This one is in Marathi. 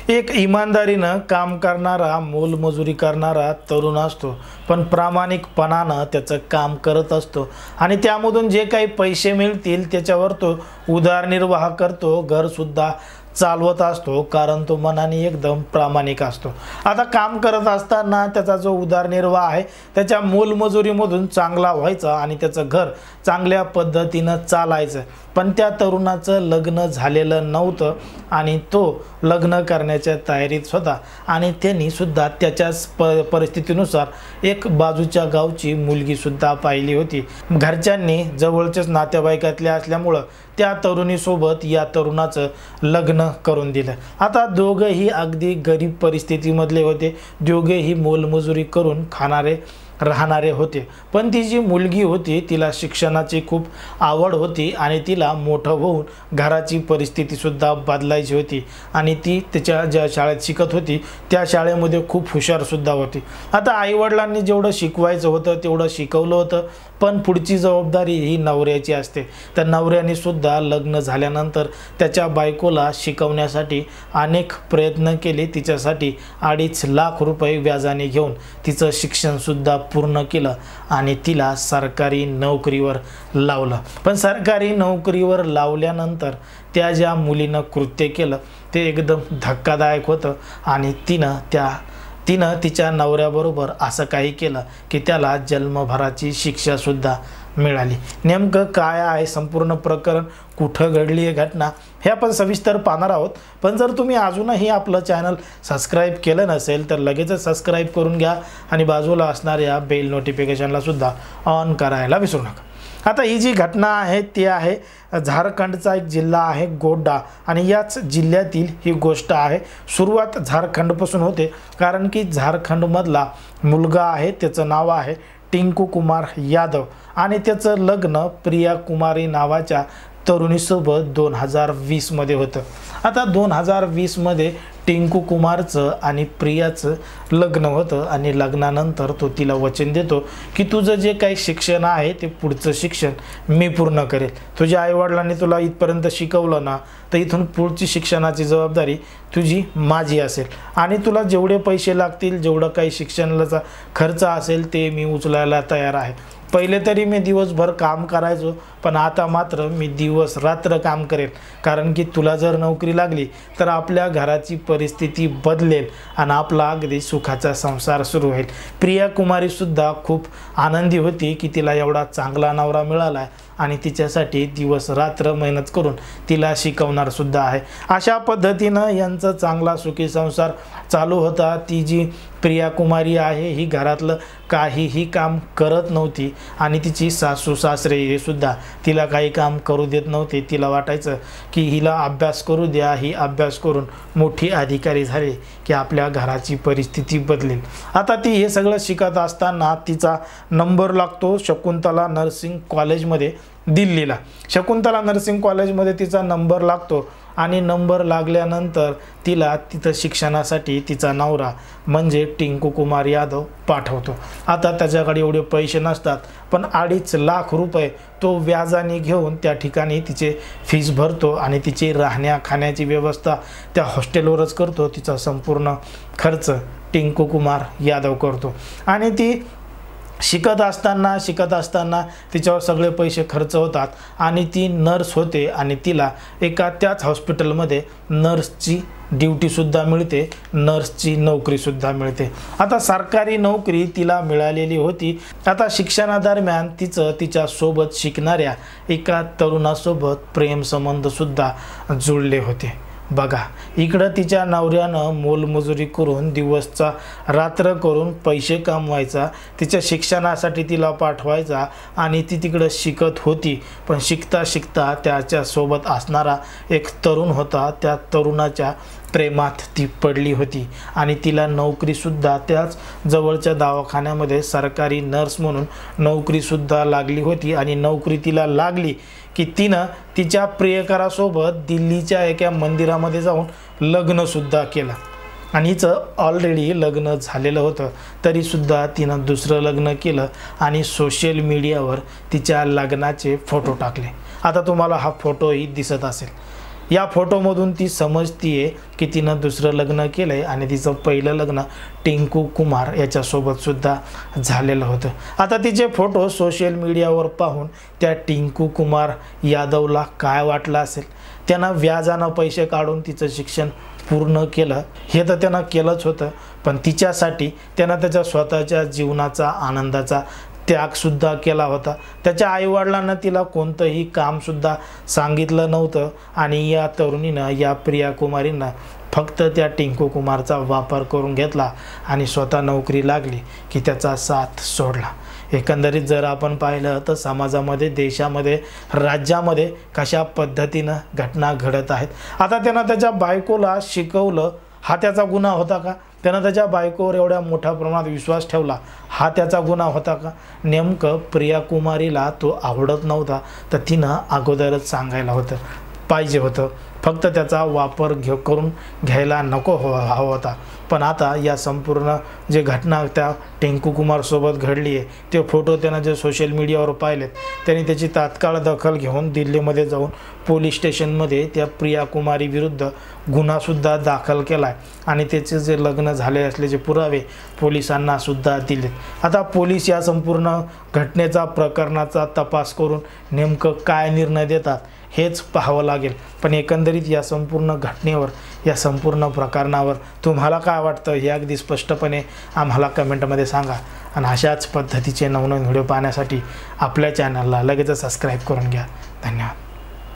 एक इमानदारीनं काम करणारा मोलमजुरी करणारा तरुण असतो, पण प्रामाणिकपणानं त्याचं काम करत असतो आणि त्यामधून जे काही पैसे मिळतील त्याच्यावर तो उदरनिर्वाह करतो, घरसुद्धा चालवत असतो, कारण तो मनाने एकदम प्रामाणिक असतो। आता काम करत असताना त्याचा जो उदरनिर्वाह आहे त्याच्या मोलमजुरीमधून चांगला व्हायचा आणि त्याचं घर चांगल्या पद्धतीनं चालायचं, पण त्या तरुणाचं लग्न झालेलं नव्हतं आणि तो लग्न करण्याच्या तयारीत होता आणि त्यांनी सुद्धा त्याच्याच परिस्थितीनुसार एक बाजूच्या गावची मुलगी सुद्धा पाहिली होती। घरच्यांनी जवळच्याच नातेवाईकातले असल्यामुळं त्या तरुणीसोबत या तरुणाचं लग्न करून दिलं। आता दोघेही अगदी गरीब परिस्थितीमधले होते, दोघेही मोलमजुरी करून राहणारे होते, पण ती जी मुलगी होती तिला शिक्षणाची खूप आवड होती आणि तिला मोठं होऊन घराची परिस्थिती सुद्धा बदलायची होती आणि ती त्याच्या ज्या शाळेत शिकत होती त्या शाळेमध्ये खूप हुशार सुद्धा होती। आता आईवडिलांनी जेवढं शिकवायचं होतं तेवढं शिकवलं होतं, पण पुढची जबाबदारी ही नवऱ्याची असते। तर नवऱ्याने सुद्धा लग्न झाल्यानंतर त्याच्या बायकोला शिकवण्यासाठी अनेक प्रयत्न केले, तिच्यासाठी 2.5 लाख रुपये व्याजाने घेऊन तिचं शिक्षण सुद्धा पूर्ण केलं आणि तिला सरकारी नोकरीवर लावलं। पण सरकारी नोकरीवर लावल्यानंतर त्या ज्या मुलीनं कृत्य केलं ते एकदम धक्कादायक होतं आणि तिनं तिच्या नवऱ्याबरोबर असं काही केलं की त्याला जन्मभराची शिक्षा सुद्धा मिळाली। नेमकं काय आहे संपूर्ण प्रकरण, कुठं घडली आहे घटना, हे आपण सविस्तर पाहणार आहोत। पण जर तुम्ही अजूनही आपलं चॅनल सबस्क्राईब केलं नसेल तर लगेचच सबस्क्राईब करून घ्या आणि बाजूला असणाऱ्या बेल नोटिफिकेशनला सुद्धा ऑन करायला विसरू नका। आता ही जी घटना आहे ती आहे झारखंडचा एक जिल्हा आहे गोड्डा आणि याच जिल्ह्यातील ही गोष्ट आहे। सुरुवात झारखंडपासून होते, कारण की झारखंडमधला मुलगा आहे त्याचं नाव आहे टिंकू कुमार यादव आणि त्याचं लग्न प्रिया कुमारी नावाच्या तरुणीसोबत 2020 मध्ये होतं। आता 2020 मध्ये टिंकू कुमारचं आणि प्रियाचं लग्न होतं आणि लग्नानंतर तो तिला वचन देतो की तुझं जे काही शिक्षण आहे ते पुढचं शिक्षण मी पूर्ण करेल। तुझ्या आईवडिलांनी तुला इथपर्यंत शिकवलं ना तर इथून पुढची शिक्षणाची जबाबदारी तुझी माझी असेल आणि तुला जेवढे पैसे लागतील, जेवढं काही शिक्षणाचा खर्च असेल ते मी उचलायला तयार आहे। पहिले तरी मी दिवसभर काम करायचो, पण आता मात्र मी दिवस रात्र काम करेल, कारण की तुला जर नोकरी लागली तर आपल्या घराची परिस्थिती बदलेल आणि आपला अगदी सुखाचा संसार सुरू होईल। प्रिया कुमारी सुद्धा खूप आनंदी होती की तिला एवढा चांगला नवरा मिळाला आहे आणि तिच्यासाठी दिवस रात्र मेहनत करून तिला शिकवणार सुद्धा आहे। अशा पद्धतीनं यांचा चांगला सुखी संसार चालू होता। ती जी प्रिया कुमारी आहे ही घरातलं काहीही काम करत नव्हती आणि तिची सासू सासरे हे सुद्धा तिला काही काम करू देत नव्हते। तिला वाटायचं की हिला अभ्यास करू द्या, ही अभ्यास करून मोठी अधिकारी झाली की आपल्या घराची परिस्थिती बदलेल। आता ती हे सगळं शिकत असताना तिचा नंबर लागतो शकुंतला नर्सिंग कॉलेजमध्ये दिल्लीला। शकुंतला नर्सिंग कॉलेजमध्ये तिचा नंबर लागतो आणि नंबर लागल्यानंतर तिला तिथं शिक्षणासाठी तिचा नवरा म्हणजे टिंकू कुमार यादव पाठवतो। आता त्याच्याकडे एवढे पैसे नसतात, पण 2.5 लाख रुपये तो व्याजाने घेऊन त्या ठिकाणी तिचे फीस भरतो आणि तिची राहण्या खाण्याची व्यवस्था त्या हॉस्टेलवरच करतो। तिचा संपूर्ण खर्च टिंकू कुमार यादव करतो आणि ती शिकत असताना तिच्यावर सगळे पैसे खर्च होतात आणि ती नर्स होते आणि तिला एका त्याच हॉस्पिटलमध्ये नर्सची ड्युटीसुद्धा मिळते, नर्सची नोकरीसुद्धा मिळते। आता सरकारी नोकरी तिला मिळालेली होती। आता शिक्षणादरम्यान तिच्यासोबत शिकणाऱ्या एका तरुणासोबत प्रेमसंबंधसुद्धा जुळले होते। बघा, इकडं तिच्या नवऱ्यानं मोलमजुरी करून दिवसचा रात्र करून पैसे कमवायचा, तिच्या शिक्षणासाठी तिला पाठवायचा आणि ती तिकडं शिकत होती, पण शिकता शिकता त्याच्यासोबत असणारा एक तरुण होता, त्या तरुणाच्या प्रेमात ती पडली होती आणि तिला नोकरीसुद्धा त्याच जवळच्या दवाखान्यामध्ये सरकारी नर्स म्हणून नोकरीसुद्धा लागली होती आणि नोकरी तिला लागली की तिनं तिच्या प्रियकरासोबत दिल्लीच्या एका मंदिरामध्ये जाऊन लग्नसुद्धा केलं आणि हिचं ऑलरेडी लग्न झालेलं होतं, तरीसुद्धा तिनं दुसरं लग्न केलं आणि सोशल मीडियावर तिच्या लग्नाचे फोटो टाकले। आता तुम्हाला हा फोटोही दिसत असेल। या फोटोमधून ती समजतीये की तिनं दुसरं लग्न केलंय आणि तिचं पहिलं लग्न टिंकू कुमार याच्यासोबत सुद्धा झालेलं होतं। आता तिचे फोटो सोशल मीडियावर पाहून त्या टिंकू कुमार यादवला काय वाटलं असेल। त्यानं व्याजानं पैसे काढून तिचं शिक्षण पूर्ण केलं, हे तर त्यानं केलंच होतं, पण तिच्यासाठी त्यानं त्याच्या स्वतःच्या जीवनाचा आनंदाचा त्यागसुद्धा केला होता। त्याच्या आईवडिलांना तिला कोणतंही कामसुद्धा सांगितलं नव्हतं आणि या तरुणीनं, या प्रिया कुमारीनं फक्त त्या टिंकू कुमारचा वापर करून घेतला आणि स्वतः नोकरी लागली की त्याचा साथ सोडला। एकंदरीत जर आपण पाहिलं तर समाजामध्ये, देशामध्ये, राज्यामध्ये कशा पद्धतीनं घटना घडत आहेत। आता त्यानं त्याच्या बायकोला शिकवलं, हा त्याचा गुन्हा होता का? त्यानं त्याच्या बायकोवर एवढ्या मोठ्या प्रमाणात विश्वास ठेवला, हा त्याचा गुन्हा होता का? नेमकं प्रिया कुमारीला तो आवडत नव्हता तर तिनं अगोदरच सांगायला पाहिजे होतं, फक्त त्याचा वापर करून घ्यायला नको हवा होता। पण आता या संपूर्ण जे घटना त्या टिंकू कुमारसोबत घडली आहे, ते फोटो त्यानं जे सोशल मीडियावर पाहिलेत, त्यांनी त्याची तात्काळ दखल घेऊन दिल्लीमध्ये जाऊन पोलीस स्टेशनमध्ये त्या प्रिया कुमारी विरुद्ध गुन्हासुद्धा दाखल केला आहे आणि त्याचे जे लग्न झाले असल्याचे पुरावे पोलिसांना सुद्धा दिलेत। आता पोलीस या संपूर्ण घटनेचा, प्रकरणाचा तपास करून नेमकं काय निर्णय देतात हेच पाहावं लागेल। पण एकंदरीत या संपूर्ण घटनेवर, या संपूर्ण प्रकरणावर तुम्हाला काय वाटतं हे अगदी स्पष्टपणे आम्हाला कमेंटमध्ये सांगा आणि अशाच पद्धतीचे नवनवीन व्हिडिओ पाहण्यासाठी आपल्या चॅनलला लगेच सबस्क्राईब करून घ्या। धन्यवाद।